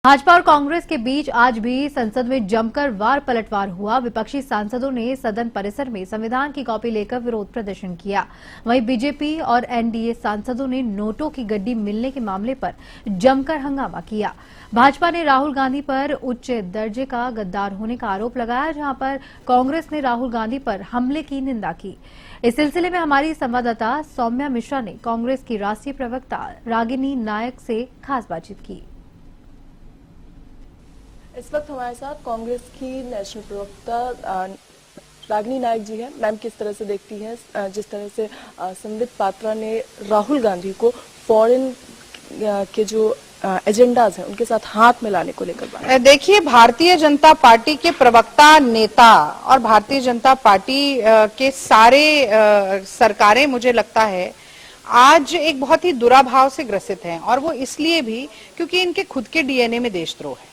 भाजपा और कांग्रेस के बीच आज भी संसद में जमकर वार पलटवार हुआ। विपक्षी सांसदों ने सदन परिसर में संविधान की कॉपी लेकर विरोध प्रदर्शन किया। वहीं बीजेपी और एनडीए सांसदों ने नोटों की गड्डी मिलने के मामले पर जमकर हंगामा किया। भाजपा ने राहुल गांधी पर उच्च दर्जे का गद्दार होने का आरोप लगाया, जहां पर कांग्रेस ने राहुल गांधी पर हमले की निंदा की। इस सिलसिले में हमारी संवाददाता सौम्या मिश्रा ने कांग्रेस की राष्ट्रीय प्रवक्ता रागिनी नायक से खास बातचीत की। इस वक्त हमारे साथ कांग्रेस की नेशनल प्रवक्ता रागिनी नायक जी है। मैम, किस तरह से देखती हैं जिस तरह से संबित पात्रा ने राहुल गांधी को फॉरेन के जो एजेंडाज हैं उनके साथ हाथ मिलाने को लेकर बात? देखिए, भारतीय जनता पार्टी के प्रवक्ता, नेता और भारतीय जनता पार्टी के सारे सरकारें, मुझे लगता है आज एक बहुत ही दुराभाव से ग्रसित हैं। और वो इसलिए भी क्योंकि इनके खुद के डीएनए में देशद्रोह है।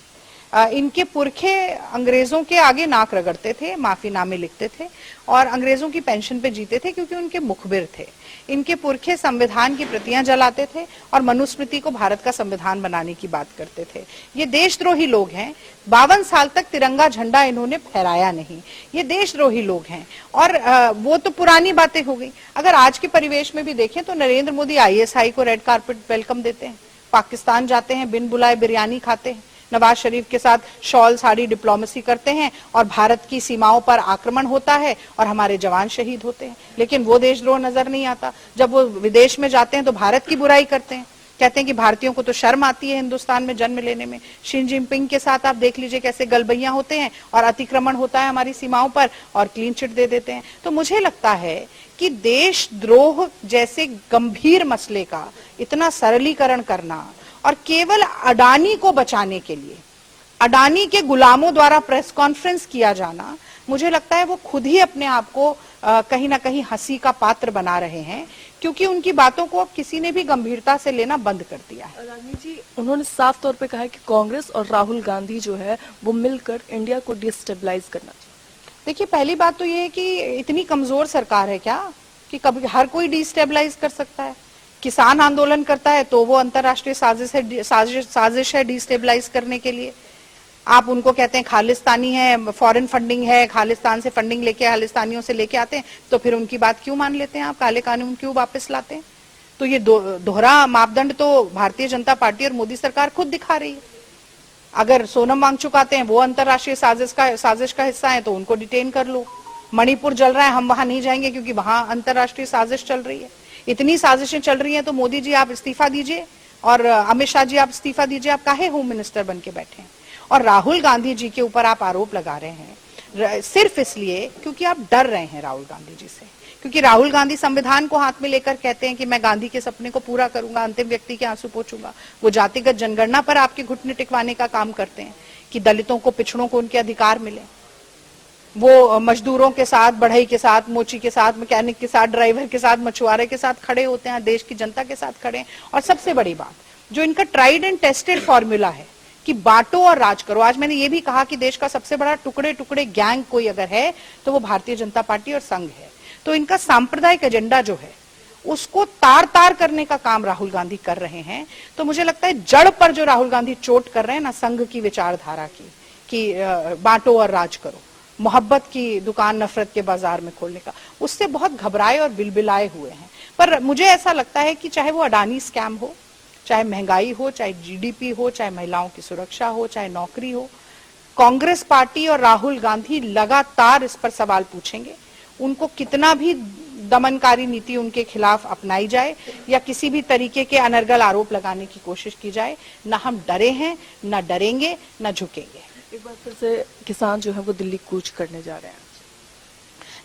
इनके पुरखे अंग्रेजों के आगे नाक रगड़ते थे, माफीनामे लिखते थे और अंग्रेजों की पेंशन पे जीते थे क्योंकि उनके मुखबिर थे। इनके पुरखे संविधान की प्रतियां जलाते थे और मनुस्मृति को भारत का संविधान बनाने की बात करते थे। ये देशद्रोही लोग हैं। 52 साल तक तिरंगा झंडा इन्होंने फहराया नहीं। ये देशद्रोही लोग हैं। और वो तो पुरानी बातें हो गई। अगर आज के परिवेश में भी देखें तो नरेंद्र मोदी आईएसआई को रेड कार्पेट वेलकम देते हैं, पाकिस्तान जाते हैं, बिन बुलाए बिरयानी खाते हैं, नवाज शरीफ के साथ शॉल साड़ी डिप्लोमेसी करते हैं और भारत की सीमाओं पर आक्रमण होता है और हमारे जवान शहीद होते हैं। लेकिन वो देशद्रोह नजर नहीं आता। जब वो विदेश में जाते हैं तो भारत की बुराई करते हैं, कहते हैं कि भारतीयों को तो शर्म आती है हिंदुस्तान में जन्म लेने में। शी जिनपिंग के साथ आप देख लीजिए कैसे गलबैया होते हैं और अतिक्रमण होता है हमारी सीमाओं पर और क्लीन चिट दे देते हैं। तो मुझे लगता है कि देशद्रोह जैसे गंभीर मसले का इतना सरलीकरण करना और केवल अडानी को बचाने के लिए अडानी के गुलामों द्वारा प्रेस कॉन्फ्रेंस किया जाना, मुझे लगता है वो खुद ही अपने आप को कहीं ना कहीं हंसी का पात्र बना रहे हैं, क्योंकि उनकी बातों को अब किसी ने भी गंभीरता से लेना बंद कर दिया है। रागिनी जी, उन्होंने साफ तौर पे कहा है कि कांग्रेस और राहुल गांधी जो है वो मिलकर इंडिया को डिस्टेबलाइज करना चाहिए। देखिए, पहली बात तो ये है कि इतनी कमजोर सरकार है क्या कि कभी हर कोई डिस्टेबलाइज कर सकता है? किसान आंदोलन करता है तो वो अंतरराष्ट्रीय साजिश है डिस्टेबलाइज करने के लिए। आप उनको कहते हैं खालिस्तानी है, फॉरेन फंडिंग है, खालिस्तान से फंडिंग लेके खालिस्तानियों से लेके आते हैं, तो फिर उनकी बात क्यों मान लेते हैं आप? काले कानून क्यों वापस लाते हैं? तो ये दोहरा मापदंड तो भारतीय जनता पार्टी और मोदी सरकार खुद दिखा रही है। अगर सोनम वांगचुक आते हैं, वो अंतरराष्ट्रीय साजिश का हिस्सा है, तो उनको डिटेन कर लो। मणिपुर जल रहा है, हम वहां नहीं जाएंगे क्योंकि वहां अंतरराष्ट्रीय साजिश चल रही है। इतनी साजिशें चल रही हैं तो मोदी जी आप इस्तीफा दीजिए और अमित शाह जी आप इस्तीफा दीजिए। आप काहे होम मिनिस्टर बन के बैठे हैं? और राहुल गांधी जी के ऊपर आप आरोप लगा रहे हैं सिर्फ इसलिए क्योंकि आप डर रहे हैं राहुल गांधी जी से। क्योंकि राहुल गांधी संविधान को हाथ में लेकर कहते हैं कि मैं गांधी के सपने को पूरा करूंगा, अंतिम व्यक्ति के आंसू पोंछूंगा। वो जातिगत जनगणना पर आपके घुटने टिकवाने का काम करते हैं कि दलितों को, पिछड़ों को उनके अधिकार मिले। वो मजदूरों के साथ, बढ़ई के साथ, मोची के साथ, मैकेनिक के साथ, ड्राइवर के साथ, मछुआरे के साथ खड़े होते हैं, देश की जनता के साथ खड़े हैं। और सबसे बड़ी बात, जो इनका ट्राइड एंड टेस्टेड फॉर्मूला है कि बांटो और राज करो। आज मैंने ये भी कहा कि देश का सबसे बड़ा टुकड़े टुकड़े गैंग कोई अगर है तो वो भारतीय जनता पार्टी और संघ है। तो इनका सांप्रदायिक एजेंडा जो है उसको तार तार करने का काम राहुल गांधी कर रहे हैं। तो मुझे लगता है जड़ पर जो राहुल गांधी चोट कर रहे हैं ना, संघ की विचारधारा की, कि बांटो और राज करो, मोहब्बत की दुकान नफरत के बाजार में खोलने का, उससे बहुत घबराए और बिलबिलाए हुए हैं। पर मुझे ऐसा लगता है कि चाहे वो अडानी स्कैम हो, चाहे महंगाई हो, चाहे जीडीपी हो, चाहे महिलाओं की सुरक्षा हो, चाहे नौकरी हो, कांग्रेस पार्टी और राहुल गांधी लगातार इस पर सवाल पूछेंगे। उनको कितना भी दमनकारी नीति उनके खिलाफ अपनाई जाए या किसी भी तरीके के अनर्गल आरोप लगाने की कोशिश की जाए, ना हम डरे हैं, ना डरेंगे, ना झुकेंगे। एक बार फिर से किसान जो है वो दिल्ली कूच करने जा रहे हैं।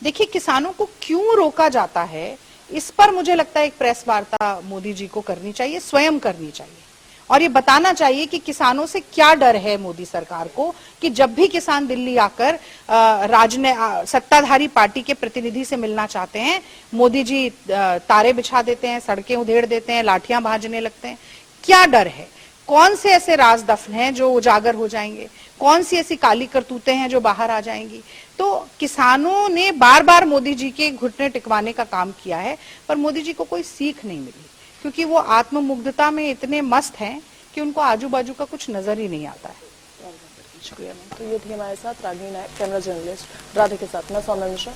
देखिए, किसानों को क्यों रोका जाता है, इस पर मुझे लगता है एक प्रेस वार्ता मोदी जी को करनी चाहिए, स्वयं करनी चाहिए और ये बताना चाहिए कि किसानों से क्या डर है मोदी सरकार को, कि जब भी किसान दिल्ली आकर सत्ताधारी पार्टी के प्रतिनिधि से मिलना चाहते हैं, मोदी जी तारे बिछा देते हैं, सड़कें उधेड़ देते हैं, लाठियां भाजने लगते हैं। क्या डर है? कौन से ऐसे राज दफन हैं जो उजागर हो जाएंगे? कौन सी ऐसी काली करतूतें हैं जो बाहर आ जाएंगी? तो किसानों ने बार बार मोदी जी के घुटने टिकवाने का काम किया है, पर मोदी जी को कोई सीख नहीं मिली, क्योंकि वो आत्ममुग्धता में इतने मस्त हैं कि उनको आजू बाजू का कुछ नजर ही नहीं आता है। शुक्रिया मैम। तो ये थी हमारे साथ रागिनी नायक, कैमरा जर्नलिस्ट राधे के साथ मैं सौम्या मिश्रा।